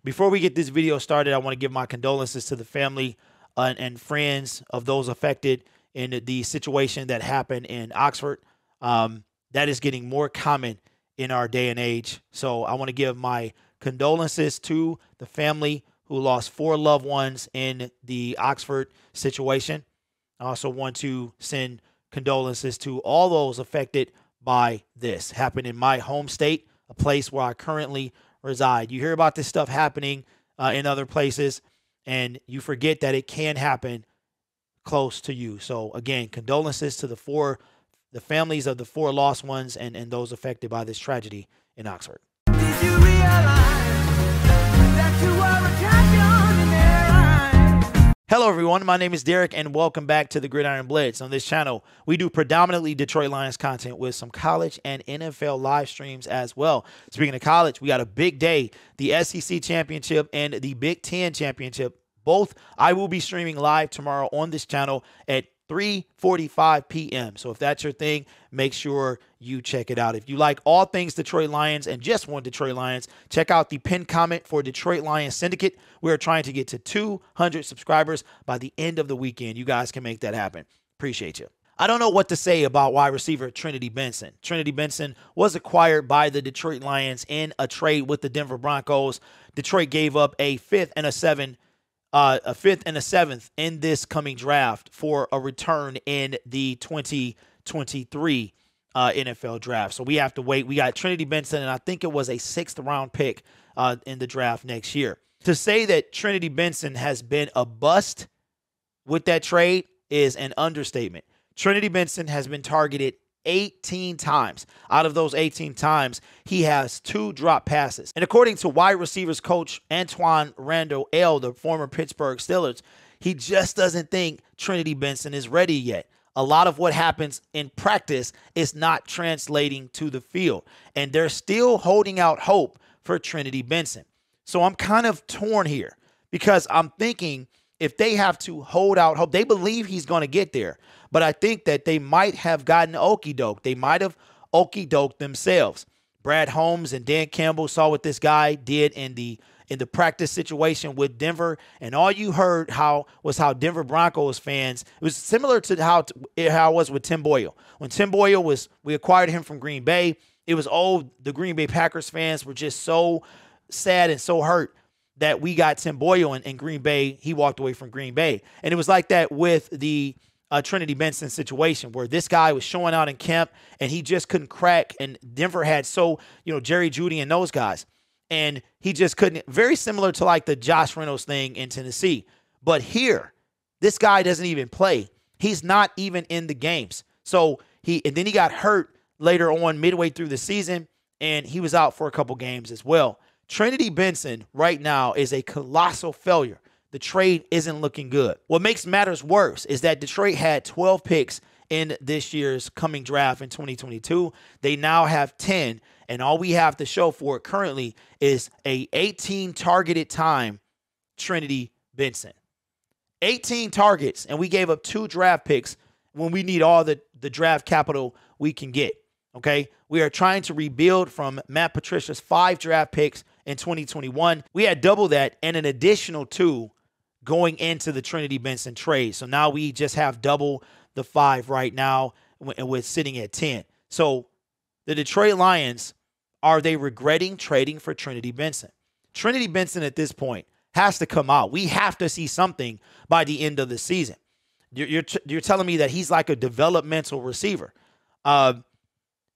Before we get this video started, I want to give my condolences to the family and friends of those affected in the situation that happened in Oxford. That is getting more common in our day and age. So I want to give my condolences to the family who lost 4 loved ones in the Oxford situation. I also want to send condolences to all those affected by this. Happened in my home state, a place where I currently reside. You hear about this stuff happening in other places, and you forget that it can happen close to you. So again, condolences to the families of the 4 lost ones and those affected by this tragedy in Oxford. Did you realize that you are a champion in their eyes? Hello everyone, my name is Derek and welcome back to the Gridiron Blitz. On this channel, we do predominantly Detroit Lions content with some college and NFL live streams as well. Speaking of college, we got a big day, the SEC Championship and the Big Ten Championship. Both I will be streaming live tomorrow on this channel at 3:45 p.m. So if that's your thing, make sure you check it out. If you like all things Detroit Lions and just want Detroit Lions, check out the pinned comment for Detroit Lions Syndicate. We are trying to get to 200 subscribers by the end of the weekend. You guys can make that happen. Appreciate you. I don't know what to say about wide receiver Trinity Benson. Trinity Benson was acquired by the Detroit Lions in a trade with the Denver Broncos. Detroit gave up a 5th and a 7th in this coming draft for a return in the 2023 NFL draft. So we have to wait. We got Trinity Benson, and I think it was a 6th round pick in the draft next year. To say that Trinity Benson has been a bust with that trade is an understatement. Trinity Benson has been targeted 18 times. Out of those 18 times, he has 2 drop passes. And according to wide receivers coach Antoine Randall L., the former Pittsburgh Steelers, he just doesn't think Trinity Benson is ready yet. A lot of what happens in practice is not translating to the field. And they're still holding out hope for Trinity Benson. So I'm kind of torn here because I'm thinking if they have to hold out hope, they believe he's going to get there. But I think that they might have gotten okey-doke. They might have okey-doked themselves. Brad Holmes and Dan Campbell saw what this guy did in the practice situation with Denver, and all you heard was how Denver Broncos fans, it was similar to how it was with Tim Boyle. When Tim Boyle we acquired him from Green Bay, it was, the Green Bay Packers fans were just so sad and so hurt that we got Tim Boyle in Green Bay. He walked away from Green Bay. And it was like that with the Trinity Benson situation where this guy was showing out in camp and he just couldn't crack. And Denver had Jerry Jeudy and those guys. And he just couldn't. Very similar to like the Josh Reynolds thing in Tennessee. But here, this guy doesn't even play. He's not even in the games. And then he got hurt later on midway through the season, and he was out for a couple games as well. Trinity Benson right now is a colossal failure. The trade isn't looking good. What makes matters worse is that Detroit had 12 picks in this year's coming draft in 2022. They now have 10, and all we have to show for it currently is a 18 targeted time Trinity Benson. 18 targets, and we gave up 2 draft picks when we need all the draft capital we can get. Okay, we are trying to rebuild from Matt Patricia's 5 draft picks in 2021. We had double that and an additional 2 going into the Trinity Benson trade. So now we just have double the 5 right now, and we're sitting at 10. So the Detroit Lions, are they regretting trading for Trinity Benson? Trinity Benson at this point has to come out. We have to see something by the end of the season. You're telling me that he's like a developmental receiver.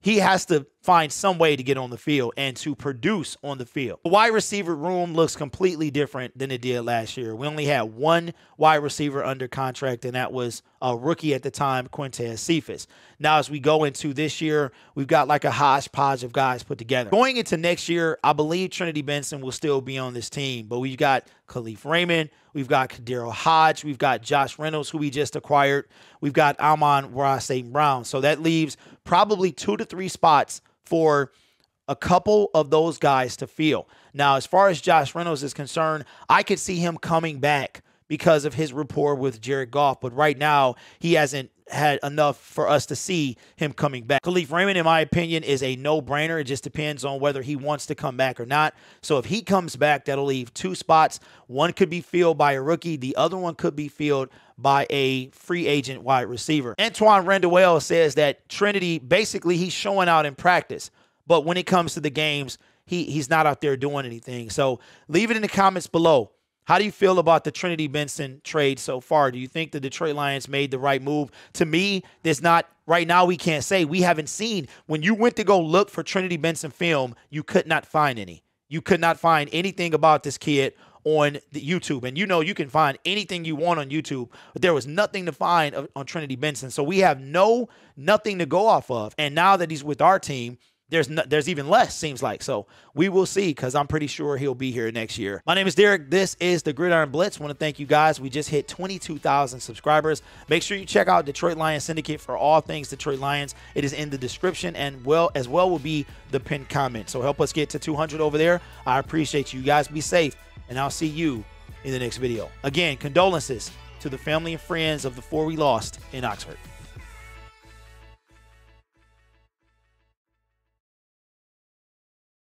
He has to find some way to get on the field and to produce on the field. The wide receiver room looks completely different than it did last year. We only had 1 wide receiver under contract, and that was a rookie at the time, Quintez Cephas. Now, as we go into this year, we've got like a hodgepodge of guys put together. Going into next year, I believe Trinity Benson will still be on this team, but we've got Khalif Raymond, we've got Kadero Hodge, we've got Josh Reynolds, who we just acquired, we've got Amon-Ra St. Brown. So that leaves probably 2 to 3 spots for a couple of those guys to fill. Now, as far as Josh Reynolds is concerned, I could see him coming back because of his rapport with Jared Goff. But right now, he hasn't had enough for us to see him coming back. Khalif Raymond, in my opinion, is a no-brainer. It just depends on whether he wants to come back or not. So if he comes back, that'll leave 2 spots. One could be filled by a rookie. The other one could be filled by a free agent wide receiver. Antoine Randall says that Trinity, basically, he's showing out in practice. But when it comes to the games, he's not out there doing anything. So leave it in the comments below. How do you feel about the Trinity Benson trade so far? Do you think the Detroit Lions made the right move? To me, there's not, right now we can't say. We haven't seen, when you went to go look for Trinity Benson film, you could not find any. You could not find anything about this kid on the YouTube. And you know you can find anything you want on YouTube, but there was nothing to find on Trinity Benson. So we have nothing to go off of. And now that he's with our team, there's even less, seems like. So we will see, because I'm pretty sure he'll be here next year. My name is Derek. This is the Gridiron Blitz. I want to thank you guys. We just hit 22,000 subscribers. Make sure you check out Detroit Lions Syndicate for all things Detroit Lions. It is in the description, and as well will be the pinned comment. So help us get to 200 over there. I appreciate you guys. Be safe, and I'll see you in the next video. Again, condolences to the family and friends of the 4 we lost in Oxford.